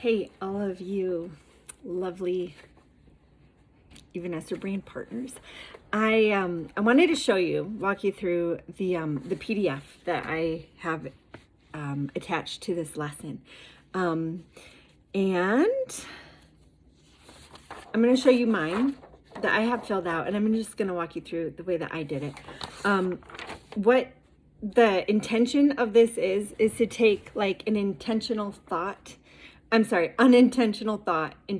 Hey, all of you lovely even Esther brand partners. I wanted to show you, walk you through the PDF that I have attached to this lesson. And I'm going to show you mine that I have filled out, and I'm just going to walk you through the way that I did it. What the intention of this is to take like an unintentional thought and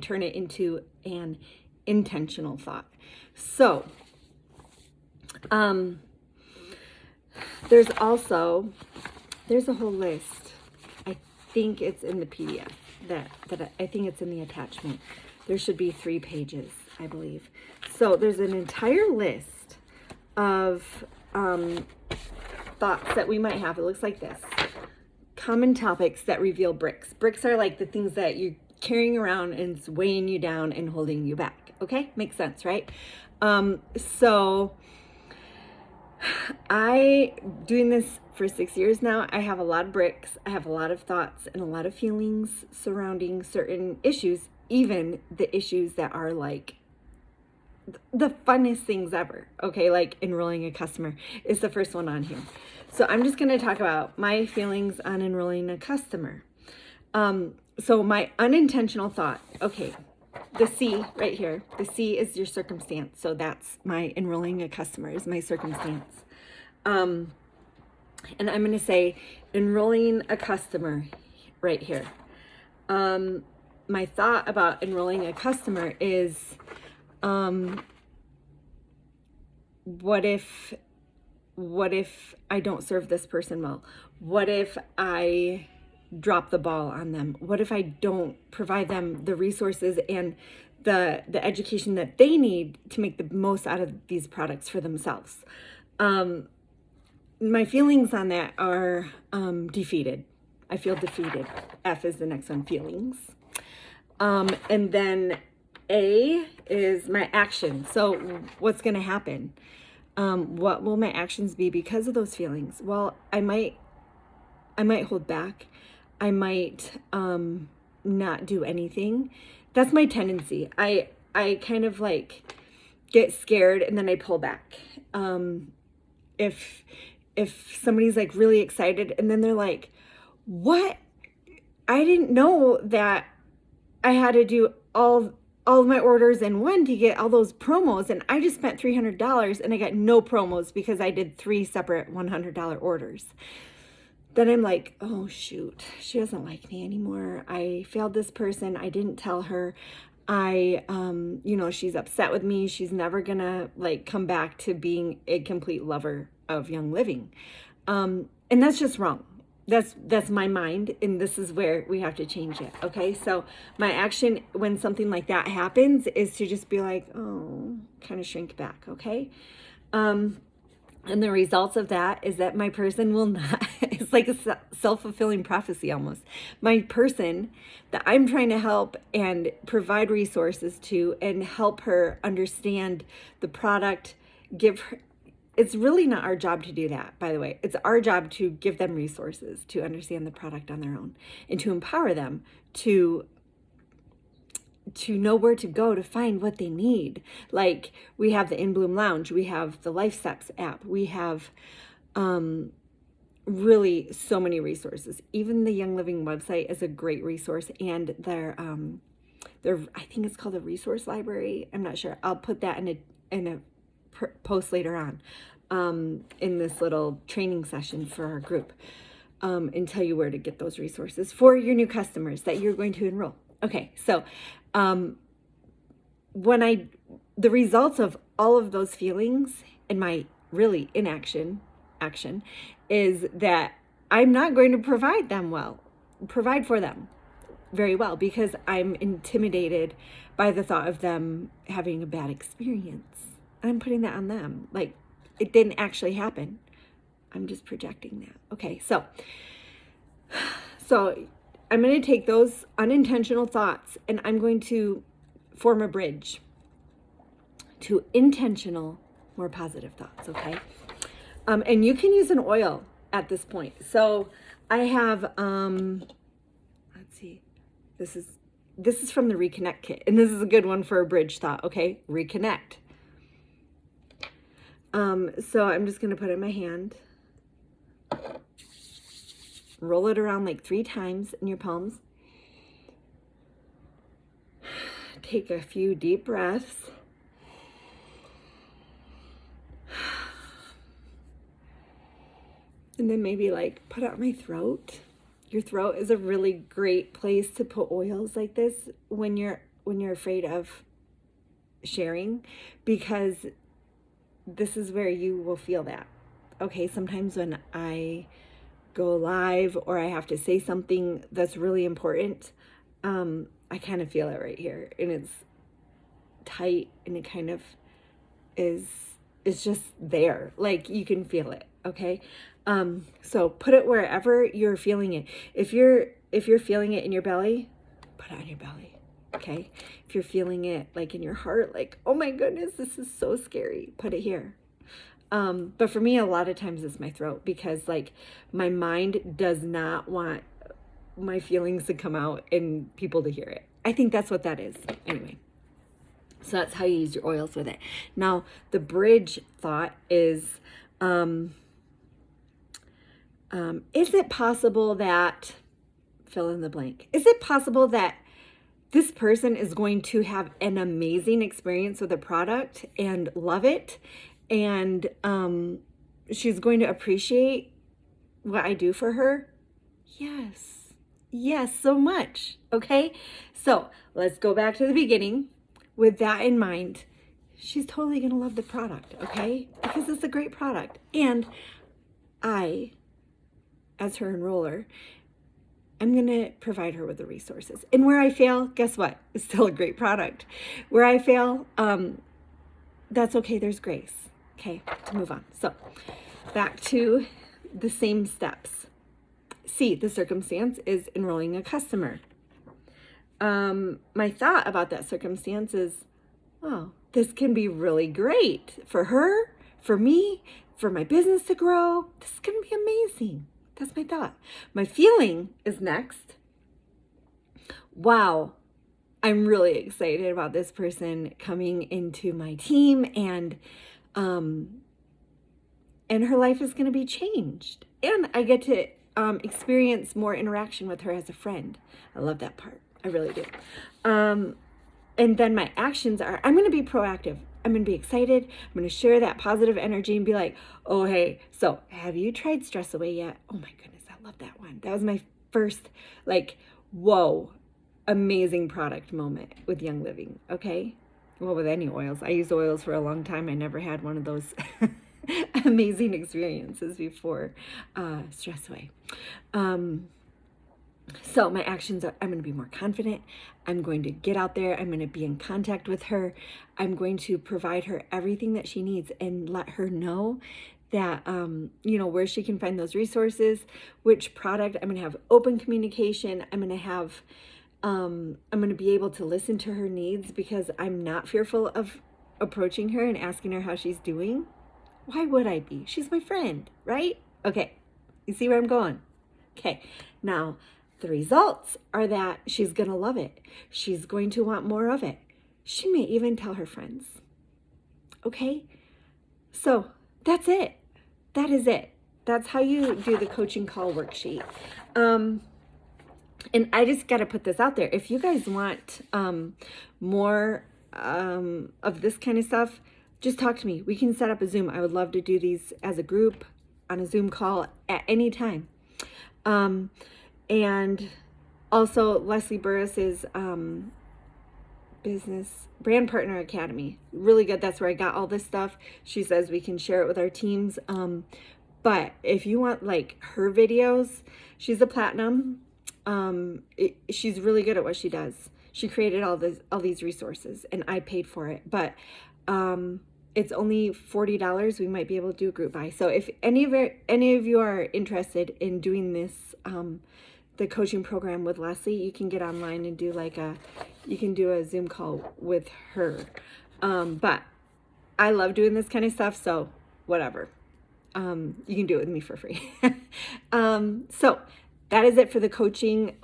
turn it into an intentional thought. So, there's a whole list. I think it's in the PDF I think it's in the attachment. There should be 3 pages, I believe. So there's an entire list of thoughts that we might have. It looks like this. Common topics that reveal bricks. Bricks are like the things that you're carrying around and it's weighing you down and holding you back. Okay? Makes sense, right? So doing this for 6 years now, I have a lot of bricks. I have a lot of thoughts and a lot of feelings surrounding certain issues, even the issues that are like the funnest things ever. Okay, like enrolling a customer is the first one on here. So I'm just going to talk about my feelings on enrolling a customer. So my unintentional thought, okay, the C right here, the C is your circumstance. So that's my enrolling a customer is my circumstance. And I'm going to say enrolling a customer right here. My thought about enrolling a customer is, what if I don't serve this person well? What if I drop the ball on them? What if I don't provide them the resources and the education that they need to make the most out of these products for themselves? My feelings on that are defeated. I feel defeated. F is the next one, feelings. And then A is my action. So what's going to happen? What will my actions be because of those feelings? Well, I might hold back. I might not do anything. That's my tendency. I kind of like get scared and then I pull back. If somebody's like really excited and then they're like, what? I didn't know that I had to do all of my orders in one to get all those promos, and I just spent $300 and I got no promos because I did 3 separate $100 orders. Then I'm like, oh shoot, she doesn't like me anymore. I failed this person. I didn't tell her. She's upset with me. She's never gonna like come back to being a complete lover of Young Living. And that's just wrong. That's my mind, and this is where we have to change it. Okay, so my action when something like that happens is to just be like, oh, kind of shrink back. Okay, and the results of that is that my person will not. It's like a self-fulfilling prophecy almost. My person that I'm trying to help and provide resources to and help her understand the product, give her. It's really not our job to do that, by the way. It's our job to give them resources to understand the product on their own and to empower them to know where to go to find what they need. Like we have the In Bloom Lounge, we have the Life Steps app, we have really so many resources. Even the Young Living website is a great resource, and their I think it's called the resource library. I'm not sure. I'll put that in a post later on in this little training session for our group and tell you where to get those resources for your new customers that you're going to enroll. Okay, so the results of all of those feelings and my really action is that I'm not going to provide for them very well because I'm intimidated by the thought of them having a bad experience. I'm putting that on them. Like, it didn't actually happen. I'm just projecting that. Okay, so I'm going to take those unintentional thoughts and I'm going to form a bridge to intentional, more positive thoughts, okay? And you can use an oil at this point. So I have, let's see, This is from the Reconnect kit. And this is a good one for a bridge thought, okay? Reconnect. So I'm just going to put it in my hand. Roll it around like 3 times in your palms. Take a few deep breaths. And then maybe like put out my throat. Your throat is a really great place to put oils like this when you're afraid of sharing, because this is where you will feel that. Okay, sometimes when I go live or I have to say something that's really important, I kind of feel it right here, and it's tight, and it kind of it's just there, like you can feel it. Okay, so put it wherever you're feeling it. If you're feeling it in your belly, put it on your belly. Okay, if you're feeling it like in your heart, like, oh my goodness, this is so scary, put it here. But for me, a lot of times it's my throat, because like my mind does not want my feelings to come out and people to hear it. I think that's what that is. Anyway, so that's how you use your oils with it. Now, the bridge thought is it possible that, fill in the blank, is it possible that this person is going to have an amazing experience with a product and love it, and she's going to appreciate what I do for her? Yes, so much. Okay, so let's go back to the beginning. With that in mind, she's totally gonna love the product, okay? Because it's a great product. And I, as her enroller, I'm gonna provide her with the resources. And where I fail, guess what? It's still a great product. Where I fail, that's okay, there's grace. Okay, to move on. So back to the same steps. C, the circumstance is enrolling a customer. My thought about that circumstance is, oh, this can be really great for her, for me, for my business to grow. This is going to be amazing. That's my thought. My feeling is next. Wow, I'm really excited about this person coming into my team, and her life is going to be changed. And I get to experience more interaction with her as a friend. I love that part. I really do. And then my actions are, I'm going to be proactive. I'm going to be excited. I'm going to share that positive energy and be like, oh, hey, so have you tried Stress Away yet? Oh my goodness, I love that one. That was my first, like, whoa, amazing product moment with Young Living. Okay. Well, with any oils. I used oils for a long time. I never had one of those amazing experiences before Stress Away. So my actions are, I'm going to be more confident. I'm going to get out there. I'm going to be in contact with her. I'm going to provide her everything that she needs and let her know that, where she can find those resources, which product. I'm going to have open communication. I'm going to be able to listen to her needs, because I'm not fearful of approaching her and asking her how she's doing. Why would I be? She's my friend, right? Okay. You see where I'm going? Okay. Now, the results are that she's going to love it. She's going to want more of it. She may even tell her friends. Okay? So that's it. That is it. That's how you do the coaching call worksheet. And I just got to put this out there. If you guys want more of this kind of stuff, just talk to me. We can set up a Zoom. I would love to do these as a group on a Zoom call at any time. And also Leslie Burris's Business Brand Partner Academy. Really good. That's where I got all this stuff. She says we can share it with our teams. But if you want like her videos, she's a platinum. She's really good at what she does. She created all these resources, and I paid for it. But it's only $40. We might be able to do a group buy. So if any of you are interested in doing this, the coaching program with Leslie, you can get online and do you can do a Zoom call with her. But I love doing this kind of stuff, so whatever. You can do it with me for free. So that is it for the coaching.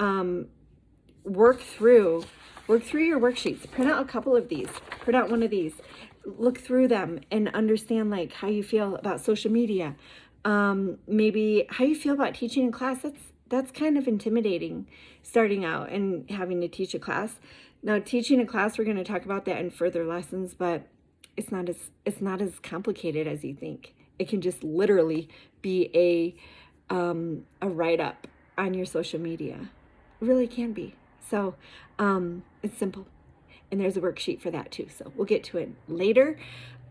work through your worksheets. Print out a couple of these. Print out one of these. Look through them and understand like how you feel about social media. Maybe how you feel about teaching in class. That's kind of intimidating, starting out and having to teach a class. Now, teaching a class, we're going to talk about that in further lessons, but it's not as complicated as you think. It can just literally be a write-up on your social media. It really can be. So it's simple. And there's a worksheet for that too. So we'll get to it later.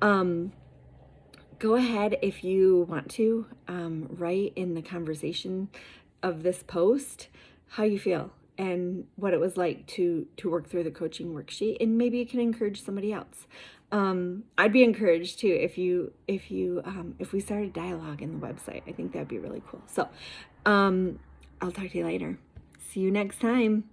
Go ahead if you want to write in the conversation of this post how you feel and what it was like to work through the coaching worksheet, and maybe it can encourage somebody else. I'd be encouraged too if we started dialogue in the website. I think that'd be really cool. So I'll talk to you later. See you next time.